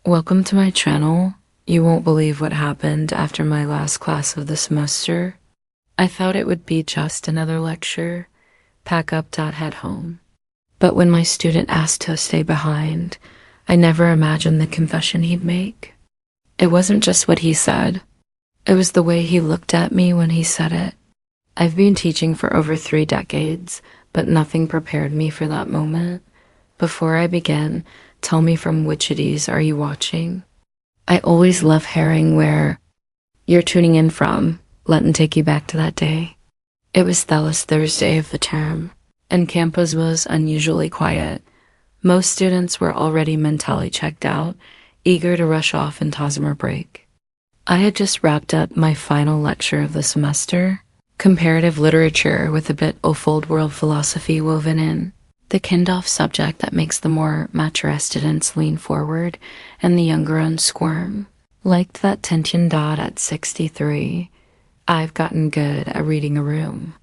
Welcome to my channel. You won't believe what happened after my last class of the semester. I thought it would be just another lecture, pack up, head home. But when my student asked to stay behind, I never imagined the confession he'd make. It wasn't just what he said. It was the way he looked at me when he said it. I've been teaching for over 3 decades, but nothing prepared me for that moment. Before I begin, tell me, from which of these are you watching? I always love hearing where you're tuning in from. Let me take you back to that day. It was the last Thursday of the term, and campus was unusually quiet. Most students were already mentally checked out, eager to rush off into summer break. I had just wrapped up my final lecture of the semester, comparative literature with a bit of old world philosophy woven in. The kind-of subject that makes the more mature students lean forward and the younger ones squirm. Liked that tension dot at 63. I've gotten good at reading a room.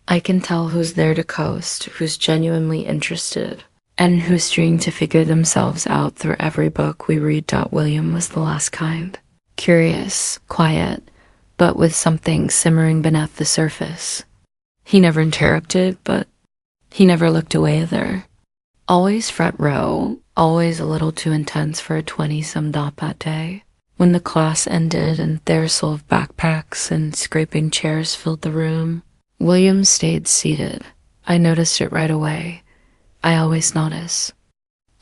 I can tell who's there to coast, who's genuinely interested, and who's trying to figure themselves out through every book we read. William was the last kind. Curious, quiet, but with something simmering beneath the surface. He never interrupted, but he never looked away either. Always front row, always a little too intense for a 20-some that day. When the class ended and their soul of backpacks and scraping chairs filled the room, William stayed seated. I noticed it right away. I always notice.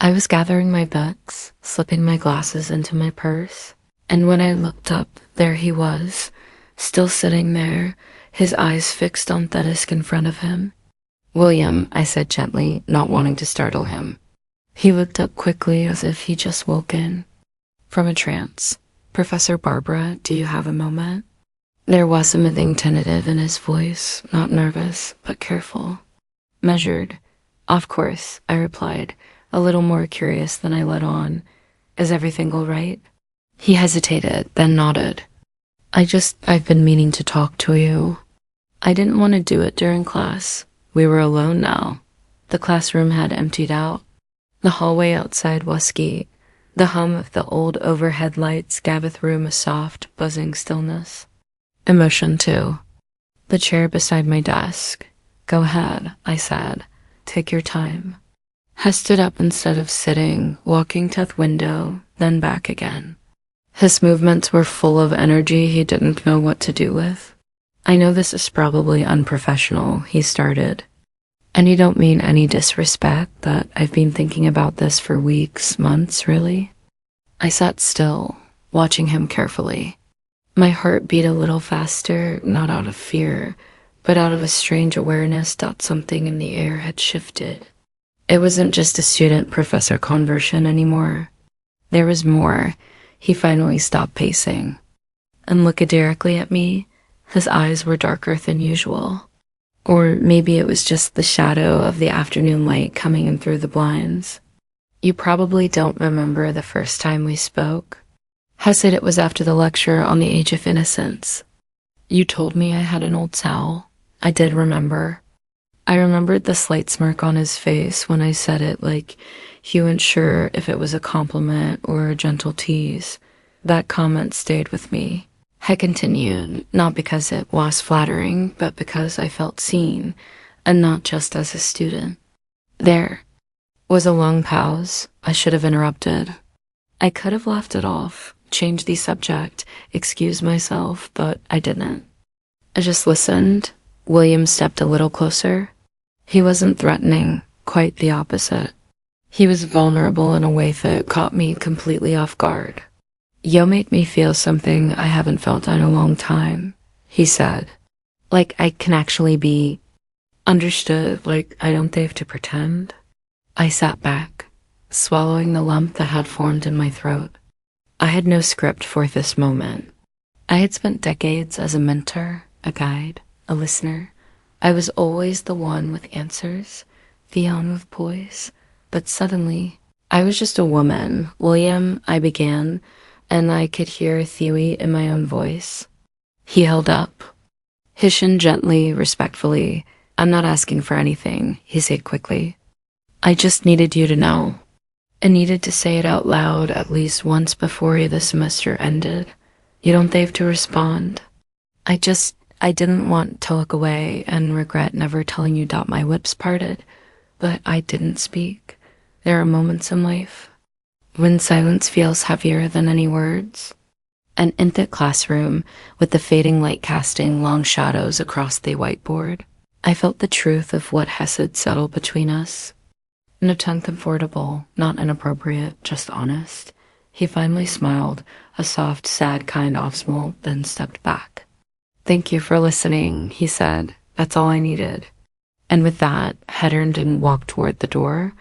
I was gathering my books, slipping my glasses into my purse, and when I looked up, there he was, still sitting there, his eyes fixed on the desk in front of him. "William," I said gently, not wanting to startle him. He looked up quickly as if he just woken from a trance. "Professor Barbara, do you have a moment?" There was something tentative in his voice, not nervous, but careful, measured. "Of course," I replied, a little more curious than I let on. "Is everything all right?" He hesitated, then nodded. I've been meaning to talk to you." I didn't want to do it during class. We were alone now. The classroom had emptied out. The hallway outside was skeet. The hum of the old overhead lights gave the room a soft, buzzing stillness. Emotion, too. The chair beside my desk. "Go ahead," I said. "Take your time." He stood up instead of sitting, walking to the window, then back again. His movements were full of energy he didn't know what to do with. "I know this is probably unprofessional," he started. "And you don't mean any disrespect, that I've been thinking about this for weeks, months, really." I sat still, watching him carefully. My heart beat a little faster, not out of fear, but out of a strange awareness that something in the air had shifted. It wasn't just a student-professor conversion anymore. There was more. He finally stopped pacing and looked directly at me. His eyes were darker than usual. Or maybe it was just the shadow of the afternoon light coming in through the blinds. "You probably don't remember the first time we spoke." He said it was after the lecture on the age of innocence. "You told me I had an old soul." I did remember. I remembered the slight smirk on his face when I said it, like he wasn't sure if it was a compliment or a gentle tease. That comment stayed with me. I continued, not because it was flattering, but because I felt seen, and not just as a student. There was a long pause. I should have interrupted. I could have laughed it off, changed the subject, excused myself, but I didn't. I just listened. William stepped a little closer. He wasn't threatening, quite the opposite. He was vulnerable in a way that caught me completely off guard. "You made me feel something I haven't felt in a long time," he said. "Like I can actually be understood, like I don't have to pretend." I sat back, swallowing the lump that had formed in my throat. I had no script for this moment. I had spent decades as a mentor, a guide, a listener. I was always the one with answers, the one with poise. But suddenly, I was just a woman. "William," I began, and I could hear theory in my own voice. He held up, his chin gently, respectfully. "I'm not asking for anything," he said quickly. "I just needed you to know." I needed to say it out loud at least once before the semester ended. You don't have to respond. I didn't want to look away and regret never telling you that my lips parted, but I didn't speak. There are moments in life when silence feels heavier than any words. And in the classroom, with the fading light casting long shadows across the whiteboard, I felt the truth of what Hesed settled between us. In a tone comfortable, not inappropriate, just honest, he finally smiled, a soft, sad kind of smile, then stepped back. "Thank you for listening," he said. "That's all I needed." And with that, he turned and walked toward the door,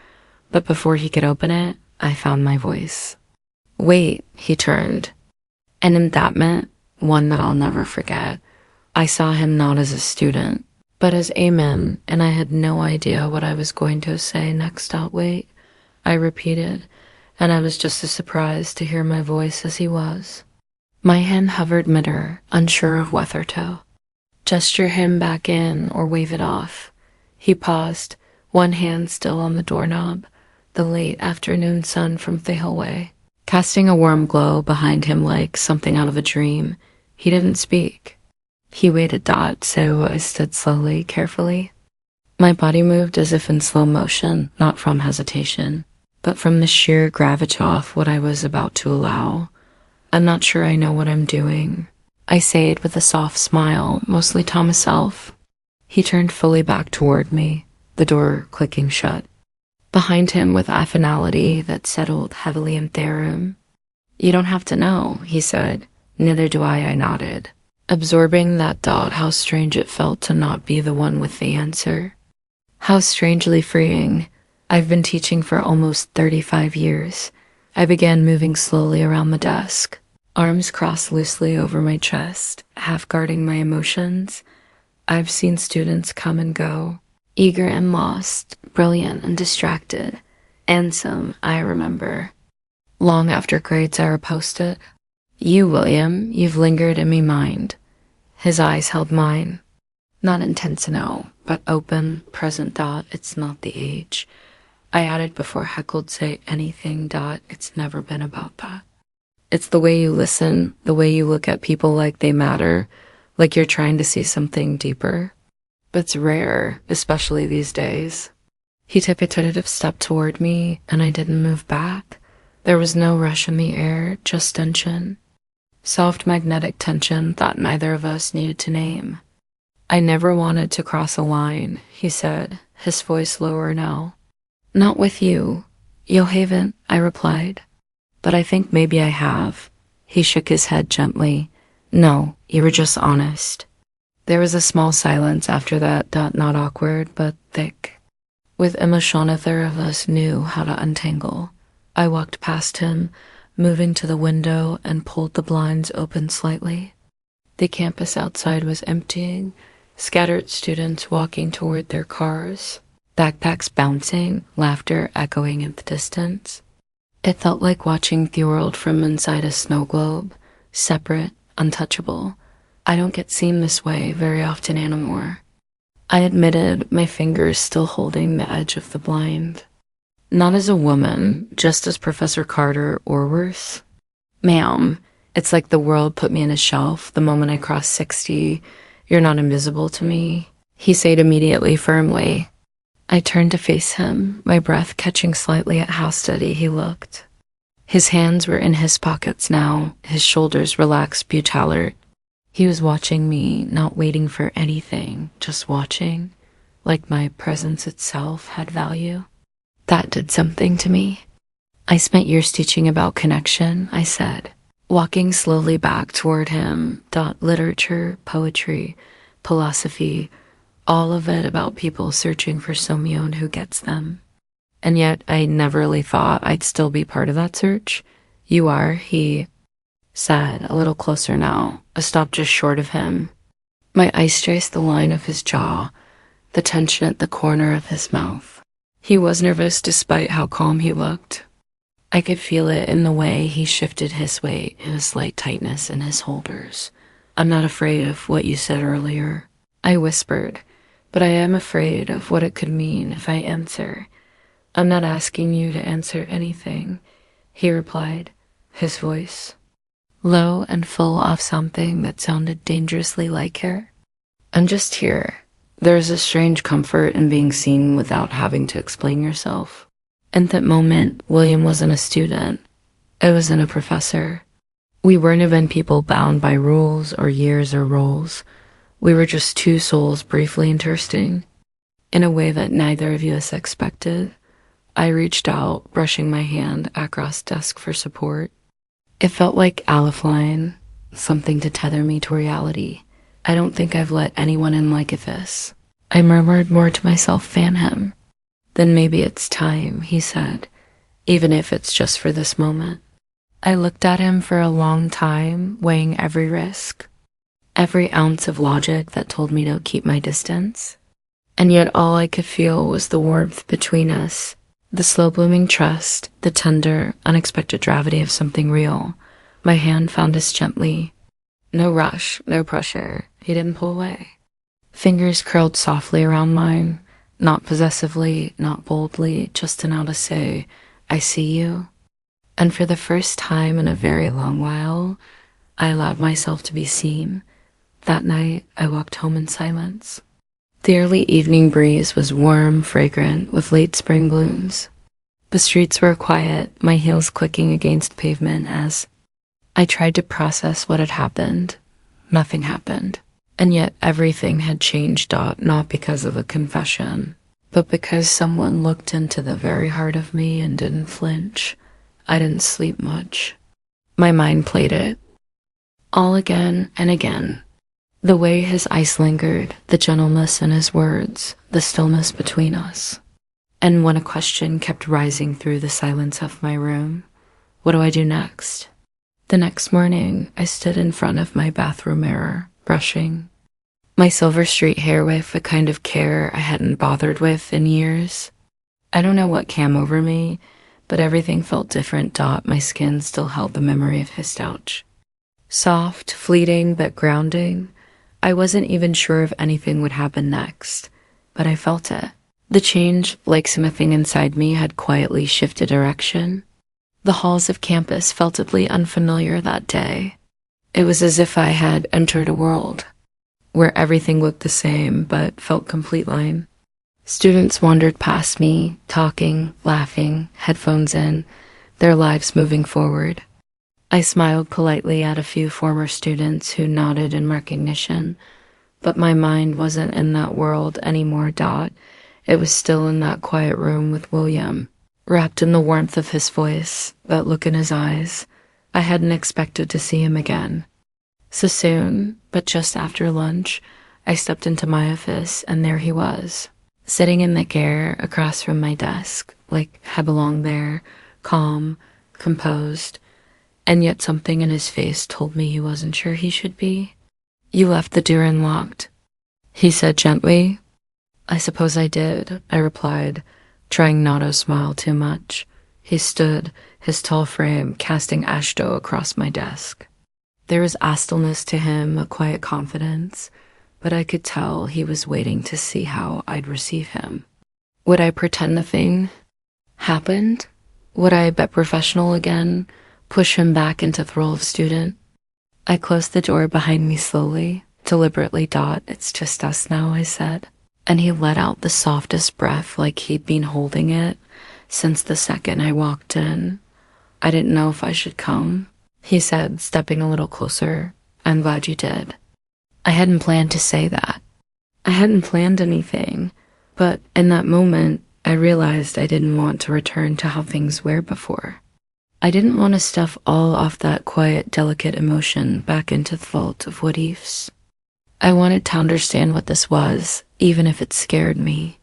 but before he could open it, I found my voice. "Wait," he turned. And in that moment, one that I'll never forget, I saw him not as a student, but as Amen, and I had no idea what I was going to say next. "Wait," I repeated, and I was just as surprised to hear my voice as he was. My hand hovered midair, unsure of whether to gesture him back in or wave it off. He paused, one hand still on the doorknob, the late afternoon sun from the hallway casting a warm glow behind him like something out of a dream. He didn't speak. He waited, so I stood slowly, carefully. My body moved as if in slow motion, not from hesitation, but from the sheer gravity of what I was about to allow. "I'm not sure I know what I'm doing," I said with a soft smile, mostly to myself. He turned fully back toward me, the door clicking shut behind him with a finality that settled heavily in the room. "You don't have to know," he said. "Neither do I nodded, absorbing that thought how strange it felt to not be the one with the answer. How strangely freeing. I've been teaching for almost 35 years. I began moving slowly around the desk, arms crossed loosely over my chest, half guarding my emotions. I've seen students come and go, eager and lost, brilliant and distracted, and some, I remember, long after grades are posted. "You, William, you've lingered in me mind." His eyes held mine. Not intense now, but open, present. "It's not the age," I added before Heckled say anything. "It's never been about that. It's the way you listen, the way you look at people like they matter, like you're trying to see something deeper. But it's rare, especially these days." He took a tentative step toward me, and I didn't move back. There was no rush in the air, just tension. Soft magnetic tension that neither of us needed to name. "I never wanted to cross a line," he said, his voice lower now. "Not with you. You haven't," I replied. "But I think maybe I have." He shook his head gently. "No, you were just honest." There was a small silence after that, not awkward, but thick. With emotion, neither of us knew how to untangle. I walked past him, moving to the window and pulled the blinds open slightly. The campus outside was emptying, scattered students walking toward their cars, backpacks bouncing, laughter echoing in the distance. It felt like watching the world from inside a snow globe, separate, untouchable. I don't get seen this way very often anymore, I admitted, my fingers still holding the edge of the blind. "Not as a woman, just as Professor Carter or worse." "Ma'am, it's like the world put me in a shelf the moment I crossed 60. You're not invisible to me," he said immediately, firmly. I turned to face him, my breath catching slightly at how steady he looked. His hands were in his pockets now, his shoulders relaxed, alert. He was watching me, not waiting for anything, just watching, like my presence itself had value. That did something to me. "I spent years teaching about connection," I said, walking slowly back toward him. Literature, poetry, philosophy, all of it about people searching for someone who gets them. And yet I never really thought I'd still be part of that search. "You are," he said, a little closer now, a stop just short of him. My eyes traced the line of his jaw, the tension at the corner of his mouth. He was nervous despite how calm he looked. I could feel it in the way he shifted his weight, in a slight tightness in his shoulders. "I'm not afraid of what you said earlier," I whispered, "but I am afraid of what it could mean if I answer. I'm not asking you to answer anything, he replied, his voice low and full of something that sounded dangerously like her. I'm just here. There's a strange comfort in being seen without having to explain yourself. In that moment, William wasn't a student. It wasn't a professor. We weren't even people bound by rules or years or roles. We were just two souls briefly intersecting in a way that neither of us expected. I reached out, brushing my hand across desk for support. It felt like a lifeline, something to tether me to reality. I don't think I've let anyone in like this. I murmured more to myself, fan him. Then maybe it's time, he said, even if it's just for this moment. I looked at him for a long time, weighing every risk, every ounce of logic that told me to keep my distance. And yet all I could feel was the warmth between us, the slow-blooming trust, the tender, unexpected gravity of something real. My hand found his gently. No rush, no pressure. He didn't pull away. Fingers curled softly around mine, not possessively, not boldly, just enough to say, I see you. And for the first time in a very long while, I allowed myself to be seen. That night, I walked home in silence. The early evening breeze was warm, fragrant, with late spring blooms. The streets were quiet, my heels clicking against pavement as I tried to process what had happened. Nothing happened. And yet everything had changed, not because of a confession, but because someone looked into the very heart of me and didn't flinch. I didn't sleep much. My mind played it. All again and again. The way his eyes lingered, the gentleness in his words, the stillness between us. And when a question kept rising through the silence of my room, what do I do next? The next morning, I stood in front of my bathroom mirror, brushing my silver streak hair with a kind of care I hadn't bothered with in years. I don't know what came over me, but everything felt different. My skin still held the memory of his touch. Soft, fleeting, but grounding. I wasn't even sure if anything would happen next, but I felt it. The change, like something inside me, had quietly shifted direction. The halls of campus felt deeply unfamiliar that day. It was as if I had entered a world where everything looked the same but felt complete line. Students wandered past me, talking, laughing, headphones in, their lives moving forward. I smiled politely at a few former students who nodded in recognition, but my mind wasn't in that world anymore. It was still in that quiet room with William, wrapped in the warmth of his voice, that look in his eyes. I hadn't expected to see him again so soon, but just after lunch, I stepped into my office, and there he was, sitting in the chair across from my desk, like I belonged there, calm, composed, and yet something in his face told me he wasn't sure he should be. You left the door unlocked, he said gently. I suppose I did, I replied, trying not to smile too much. He stood, his tall frame casting ashdow across my desk. There was stillness to him, a quiet confidence, but I could tell he was waiting to see how I'd receive him. Would I pretend nothing happened? Would I bet professional again, push him back into the role of student? I closed the door behind me slowly, deliberately. It's just us now, I said, and he let out the softest breath like he'd been holding it since the second I walked in. I didn't know if I should come, he said, stepping a little closer. I'm glad you did. I hadn't planned to say that. I hadn't planned anything, but in that moment, I realized I didn't want to return to how things were before. I didn't want to stuff all of that quiet, delicate emotion back into the vault of what-ifs. I wanted to understand what this was, even if it scared me.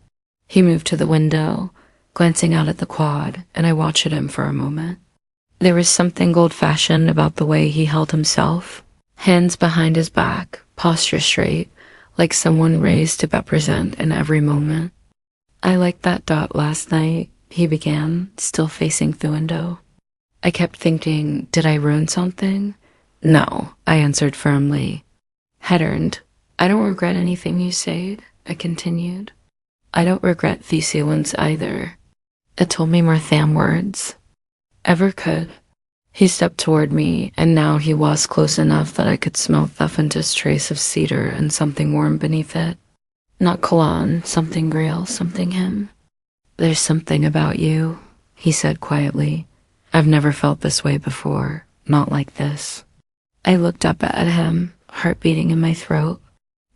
He moved to the window, glancing out at the quad, and I watched him for a moment. There was something old-fashioned about the way he held himself, hands behind his back, posture straight, like someone raised to represent in every moment. I liked that. Last night, he began, still facing the window. I kept thinking, did I ruin something? No, I answered firmly. Hadn't. I don't regret anything you said, I continued. I don't regret these feelings either. It told me more than words ever could. He stepped toward me, and now he was close enough that I could smell the faintest trace of cedar and something warm beneath it. Not cologne, something real, something him. There's something about you, he said quietly. I've never felt this way before, not like this. I looked up at him, heart beating in my throat.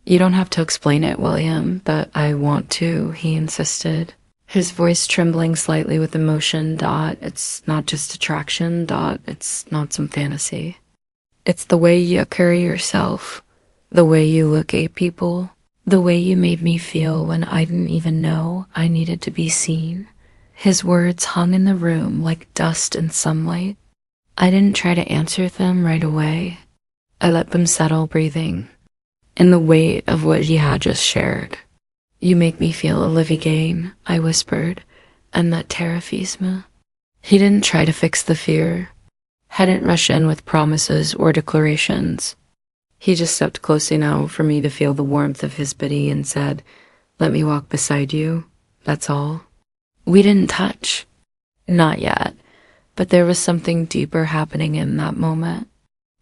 You don't have to explain it, William, but I want to, he insisted. His voice trembling slightly with emotion. It's not just attraction. It's not some fantasy. It's the way you carry yourself, the way you look at people, the way you made me feel when I didn't even know I needed to be seen. His words hung in the room like dust in sunlight. I didn't try to answer them right away. I let them settle, breathing in the weight of what he had just shared. You make me feel a living gain, I whispered, and that terrifies me. He didn't try to fix the fear, hadn't rushed in with promises or declarations. He just stepped close enough for me to feel the warmth of his body and said, let me walk beside you, that's all. We didn't touch. Not yet, but there was something deeper happening in that moment.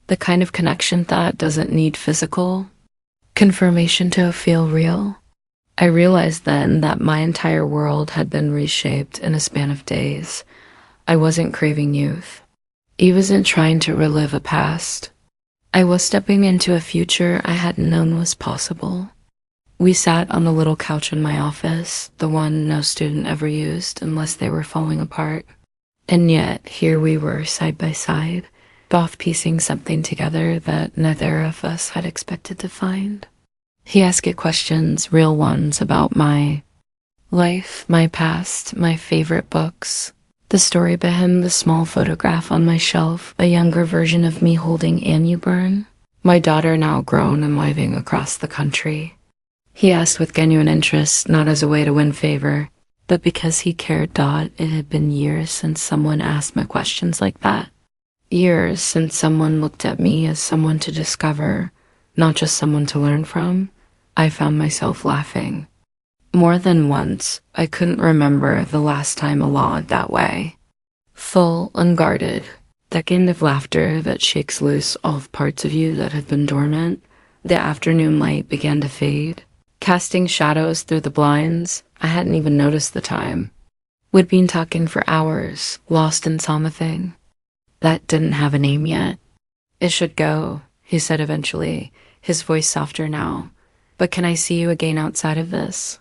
The kind of connection that doesn't need physical confirmation to feel real. I realized then that my entire world had been reshaped in a span of days. I wasn't craving youth. I wasn't trying to relive a past. I was stepping into a future I hadn't known was possible. We sat on the little couch in my office, the one no student ever used unless they were falling apart. And yet, here we were side by side, both piecing something together that neither of us had expected to find. He asked it questions, real ones, about my life, my past, my favorite books. The story behind the small photograph on my shelf, a younger version of me holding Annie Burn, my daughter now grown and living across the country. He asked with genuine interest, not as a way to win favor, but because he cared. It had been years since someone asked me questions like that. Years since someone looked at me as someone to discover, not just someone to learn from. I found myself laughing. More than once, I couldn't remember the last time a lot that way. Full, unguarded, that kind of laughter that shakes loose all parts of you that had been dormant. The afternoon light began to fade, casting shadows through the blinds. I hadn't even noticed the time. We'd been talking for hours, lost in something that didn't have a name yet. It should go, he said eventually, his voice softer now. But can I see you again outside of this?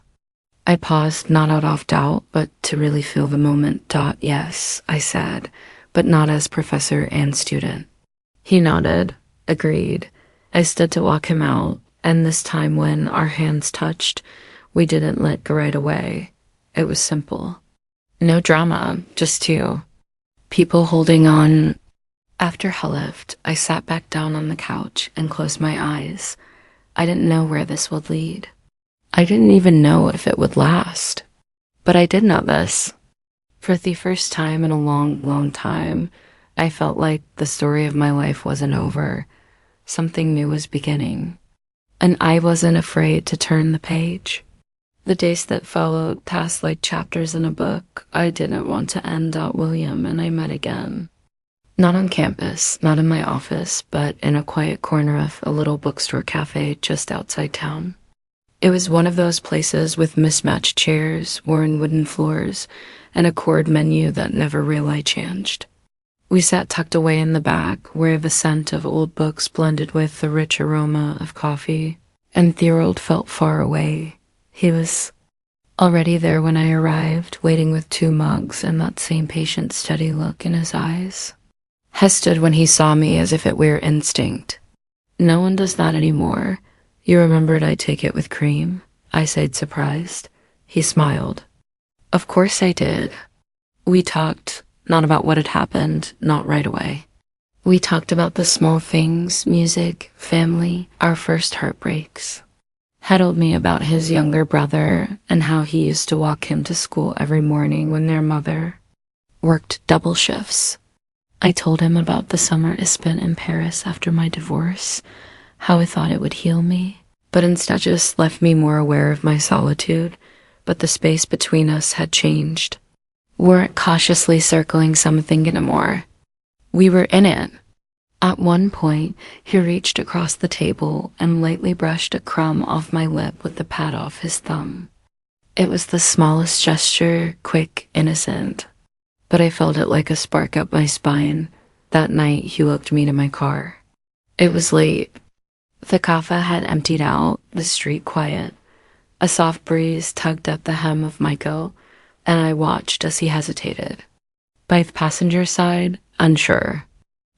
I paused, not out of doubt, but to really feel the moment. Yes, I said, but not as professor and student. He nodded, agreed. I stood to walk him out, and this time when our hands touched, we didn't let go right away. It was simple. No drama, just two. People holding on. After he left, I sat back down on the couch and closed my eyes. I didn't know where this would lead. I didn't even know if it would last. But I did know this. For the first time in a long, long time, I felt like the story of my life wasn't over. Something new was beginning. And I wasn't afraid to turn the page. The days that followed passed like chapters in a book. I didn't want to end. William and I met again. Not on campus, not in my office, but in a quiet corner of a little bookstore cafe just outside town. It was one of those places with mismatched chairs, worn wooden floors, and a cord menu that never really changed. We sat tucked away in the back, where the scent of old books blended with the rich aroma of coffee, and Therold felt far away. He was already there when I arrived, waiting with 2 mugs and that same patient, steady look in his eyes. He stood when he saw me as if it were instinct. No one does that anymore. You remembered I take it with cream? I said, surprised. He smiled. Of course I did. We talked, not about what had happened, not right away. We talked about the small things, music, family, our first heartbreaks. He told me about his younger brother and how he used to walk him to school every morning when their mother worked double shifts. I told him about the summer I spent in Paris after my divorce, how I thought it would heal me, but instead just left me more aware of my solitude. But the space between us had changed. weren't cautiously circling something anymore. We were in it. At one point, he reached across the table and lightly brushed a crumb off my lip with the pad off his thumb. It was the smallest gesture, quick, innocent, but I felt it like a spark up my spine. That night, he welcomed me to my car. It was late. The kaffa had emptied out, the street quiet. A soft breeze tugged at the hem of my coat, and I watched as he hesitated. By the passenger side, unsure.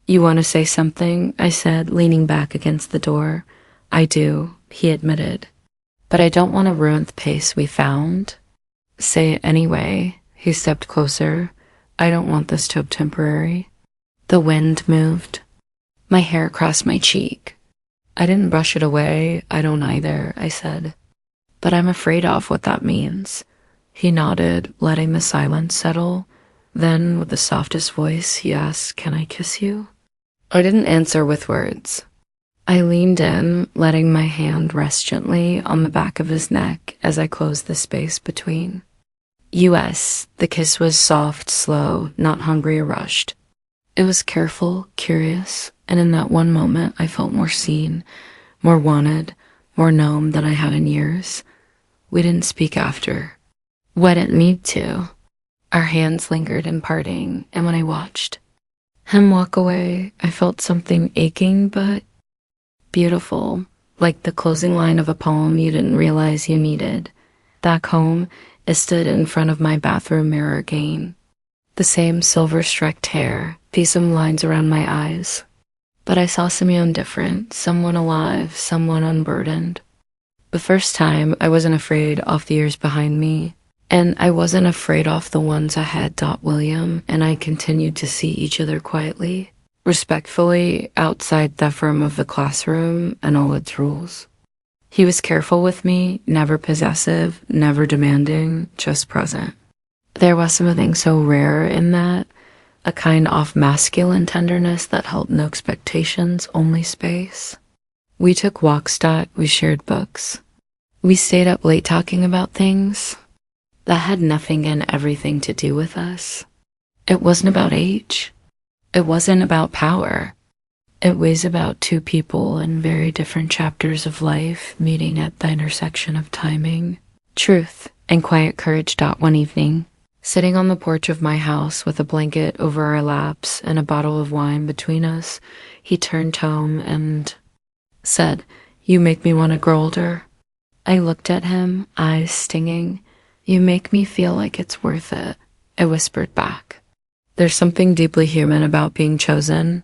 "You want to say something?" I said, leaning back against the door. "I do," he admitted. "But I don't want to ruin the pace we found." "Say it anyway." He stepped closer. "I don't want this to be temporary." The wind moved. My hair crossed my cheek. "I didn't brush it away. I don't either," I said. "But I'm afraid of what that means." He nodded, letting the silence settle. Then, with the softest voice, he asked, "Can I kiss you?" I didn't answer with words. I leaned in, letting my hand rest gently on the back of his neck as I closed the space between. U.S. The kiss was soft, slow, not hungry or rushed. It was careful, curious, and in that one moment I felt more seen, more wanted, more known than I had in years. We didn't speak after. We didn't need to. Our hands lingered in parting, and when I watched him walk away, I felt something aching but beautiful, like the closing line of a poem you didn't realize you needed. Back home, I stood in front of my bathroom mirror again. The same silver-streaked hair, some lines around my eyes. But I saw someone different, someone alive, someone unburdened. The first time, I wasn't afraid of the years behind me, and I wasn't afraid of the ones ahead. William and I continued to see each other quietly, respectfully, outside the firm of the classroom and all its rules. He was careful with me, never possessive, never demanding, just present. There was something so rare in that, a kind of masculine tenderness that held no expectations, only space. We took walks. We shared books. We stayed up late talking about things that had nothing and everything to do with us. It wasn't about age. It wasn't about power. It was about two people in very different chapters of life meeting at the intersection of timing, truth, and quiet courage. One evening, sitting on the porch of my house with a blanket over our laps and a bottle of wine between us, he turned home and said, "You make me want to grow older." I looked at him, eyes stinging. "You make me feel like it's worth it," I whispered back. There's something deeply human about being chosen,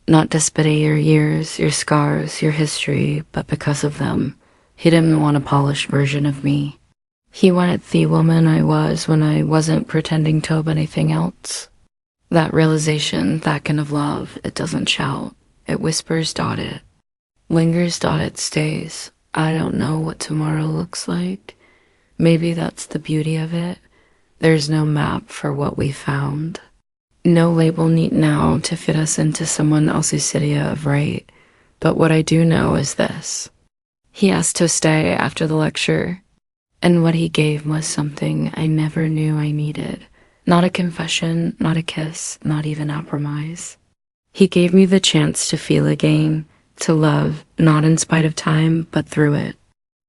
not just by your years, your scars, your history, but because of them. He didn't want a polished version of me. He wanted the woman I was when I wasn't pretending to be anything else. That realization, that kind of love, it doesn't shout. It whispers. It lingers. It stays. I don't know what tomorrow looks like. Maybe that's the beauty of it. There's no map for what we found. No label neat now to fit us into someone else's idea of right. But what I do know is this. He asked to stay after the lecture. And what he gave was something I never knew I needed. Not a confession, not a kiss, not even a promise. He gave me the chance to feel again, to love, not in spite of time, but through it.